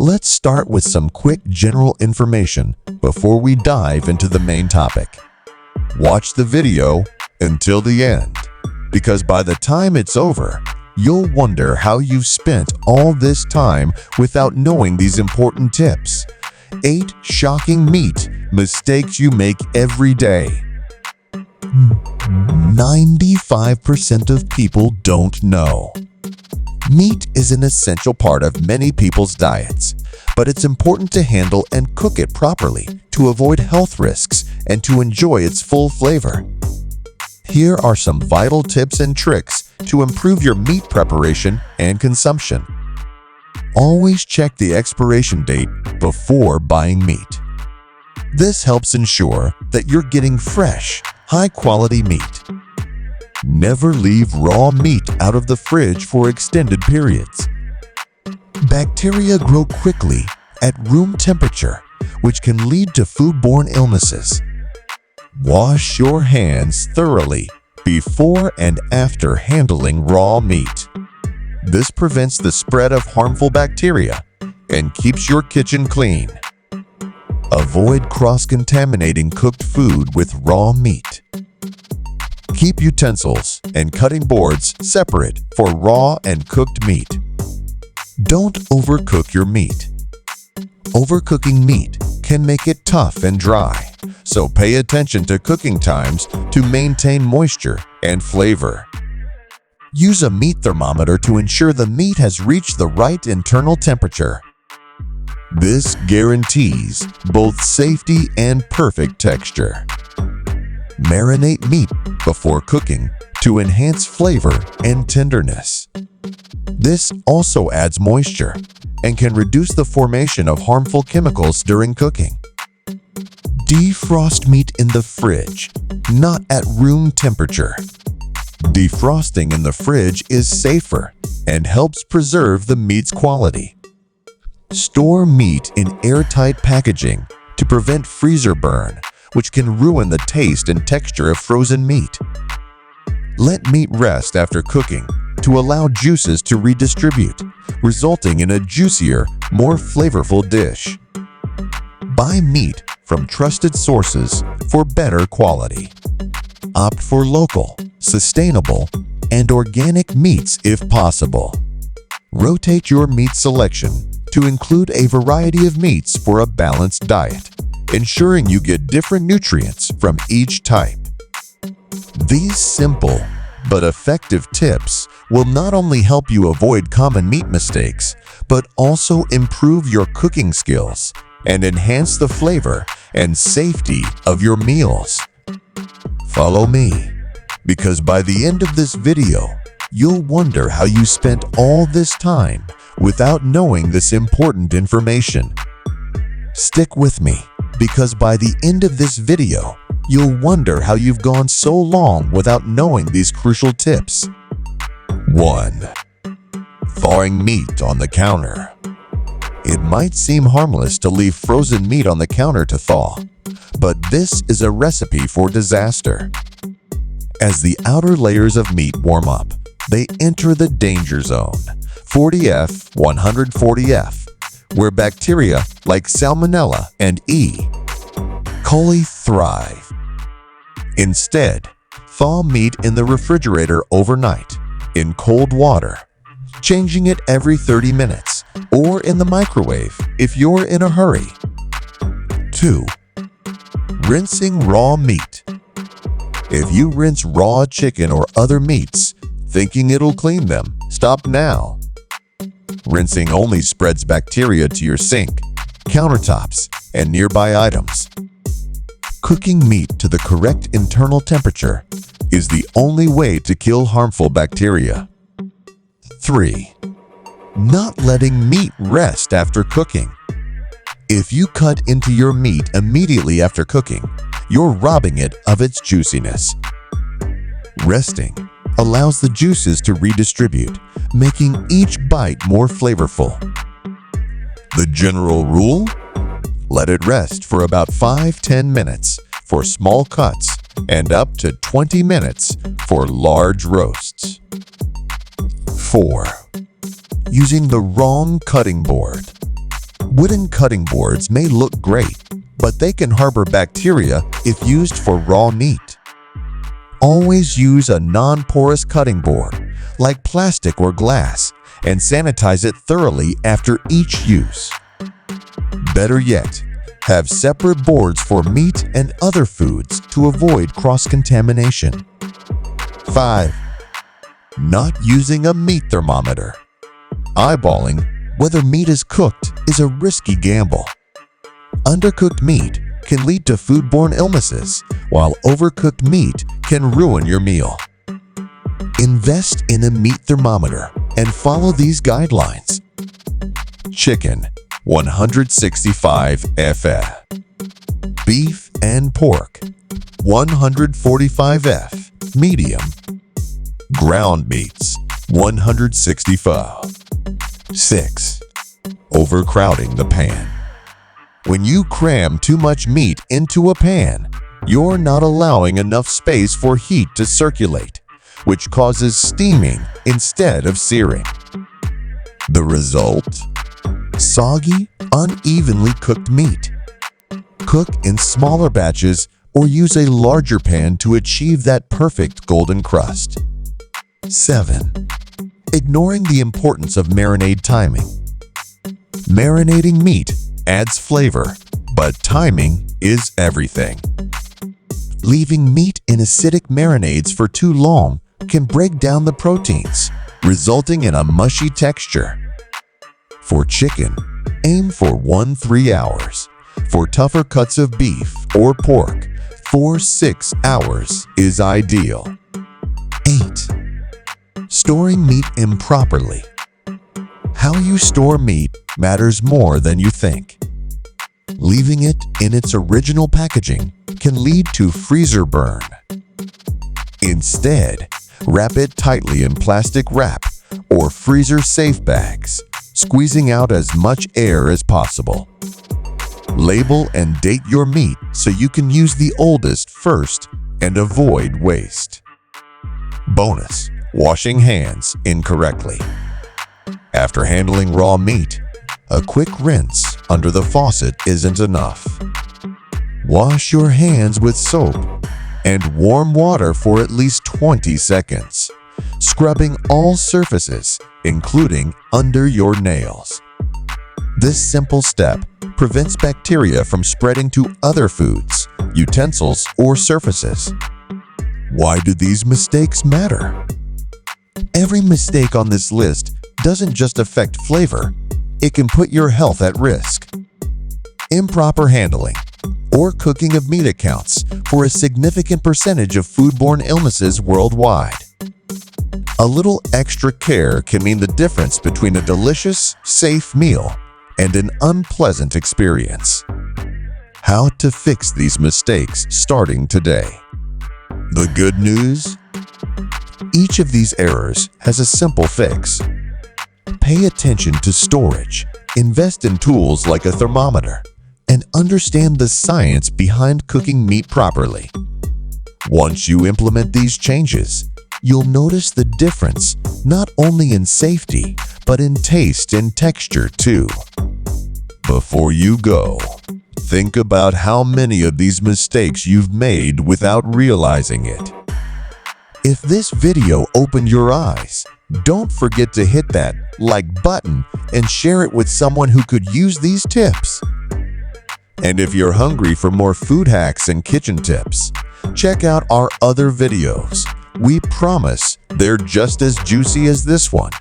Let's start with some quick general information before we dive into the main topic. Watch the video until the end, because by the time it's over, you'll wonder how you've spent all this time without knowing these important tips. 8 shocking meat mistakes you make every day. 95% of people don't know. Meat is an essential part of many people's diets, but it's important to handle and cook it properly to avoid health risks and to enjoy its full flavor. Here are some vital tips and tricks to improve your meat preparation and consumption. Always check the expiration date before buying meat. This helps ensure that you're getting fresh, high-quality meat. Never leave raw meat out of the fridge for extended periods. Bacteria grow quickly at room temperature, which can lead to foodborne illnesses. Wash your hands thoroughly before and after handling raw meat. This prevents the spread of harmful bacteria and keeps your kitchen clean. Avoid cross-contaminating cooked food with raw meat. Keep utensils and cutting boards separate for raw and cooked meat. Don't overcook your meat. Overcooking meat can make it tough and dry, so pay attention to cooking times to maintain moisture and flavor. Use a meat thermometer to ensure the meat has reached the right internal temperature. This guarantees both safety and perfect texture. Marinate meat before cooking to enhance flavor and tenderness. This also adds moisture and can reduce the formation of harmful chemicals during cooking. Defrost meat in the fridge, not at room temperature. Defrosting in the fridge is safer and helps preserve the meat's quality. Store meat in airtight packaging to prevent freezer burn, which can ruin the taste and texture of frozen meat. Let meat rest after cooking to allow juices to redistribute, resulting in a juicier, more flavorful dish. Buy meat from trusted sources for better quality. Opt for local, sustainable, and organic meats if possible. Rotate your meat selection to include a variety of meats for a balanced diet, ensuring you get different nutrients from each type. These simple but effective tips will not only help you avoid common meat mistakes, but also improve your cooking skills and enhance the flavor and safety of your meals. Follow me, because by the end of this video, you'll wonder how you spent all this time without knowing this important information. Stick with me, because by the end of this video, you'll wonder how you've gone so long without knowing these crucial tips. 1. Thawing meat on the counter. It might seem harmless to leave frozen meat on the counter to thaw, but this is a recipe for disaster. As the outer layers of meat warm up, they enter the danger zone, 40F, 140F, where bacteria like Salmonella and E. coli thrive. Instead, thaw meat in the refrigerator overnight in cold water, changing it every 30 minutes, or in the microwave if you're in a hurry. 2. Rinsing raw meat. If you rinse raw chicken or other meats, thinking it'll clean them, stop now. Rinsing only spreads bacteria to your sink, countertops, and nearby items. Cooking meat to the correct internal temperature is the only way to kill harmful bacteria. 3. Not letting meat rest after cooking. If you cut into your meat immediately after cooking, you're robbing it of its juiciness. Resting allows the juices to redistribute, making each bite more flavorful. The general rule? Let it rest for about 5-10 minutes for small cuts and up to 20 minutes for large roasts. 4. Using the wrong cutting board. Wooden cutting boards may look great, but they can harbor bacteria if used for raw meat. Always use a non-porous cutting board, like plastic or glass, and sanitize it thoroughly after each use. Better yet, have separate boards for meat and other foods to avoid cross-contamination. 5. Not using a meat thermometer. Eyeballing whether meat is cooked is a risky gamble. Undercooked meat can lead to foodborne illnesses, while overcooked meat can ruin your meal. Invest in a meat thermometer and follow these guidelines. Chicken, 165 F. Beef and pork, 145 F, medium. Ground meats, 165. 6. Overcrowding the pan. When you cram too much meat into a pan, you're not allowing enough space for heat to circulate, which causes steaming instead of searing. The result? Soggy, unevenly cooked meat. Cook in smaller batches or use a larger pan to achieve that perfect golden crust. 7. Ignoring the importance of marinade timing. Marinating meat adds flavor, but timing is everything. Leaving meat in acidic marinades for too long can break down the proteins, resulting in a mushy texture. For chicken, aim for 1-3 hours. For tougher cuts of beef or pork, 4-6 hours is ideal. 8. Storing meat improperly. How you store meat matters more than you think. Leaving it in its original packaging can lead to freezer burn. Instead, wrap it tightly in plastic wrap or freezer-safe bags, squeezing out as much air as possible. Label and date your meat so you can use the oldest first and avoid waste. Bonus: washing hands incorrectly. After handling raw meat, a quick rinse under the faucet isn't enough. Wash your hands with soap and warm water for at least 20 seconds, scrubbing all surfaces, including under your nails. This simple step prevents bacteria from spreading to other foods, utensils, or surfaces. Why do these mistakes matter? Every mistake on this list doesn't just affect flavor, it can put your health at risk. Improper handling or cooking of meat accounts for a significant percentage of foodborne illnesses worldwide. A little extra care can mean the difference between a delicious, safe meal and an unpleasant experience. How to fix these mistakes starting today. The good news? Each of these errors has a simple fix. Pay attention to storage, invest in tools like a thermometer, and understand the science behind cooking meat properly. Once you implement these changes, you'll notice the difference not only in safety, but in taste and texture too. Before you go, think about how many of these mistakes you've made without realizing it. If this video opened your eyes, don't forget to hit that like button and share it with someone who could use these tips. And if you're hungry for more food hacks and kitchen tips, check out our other videos. We promise they're just as juicy as this one.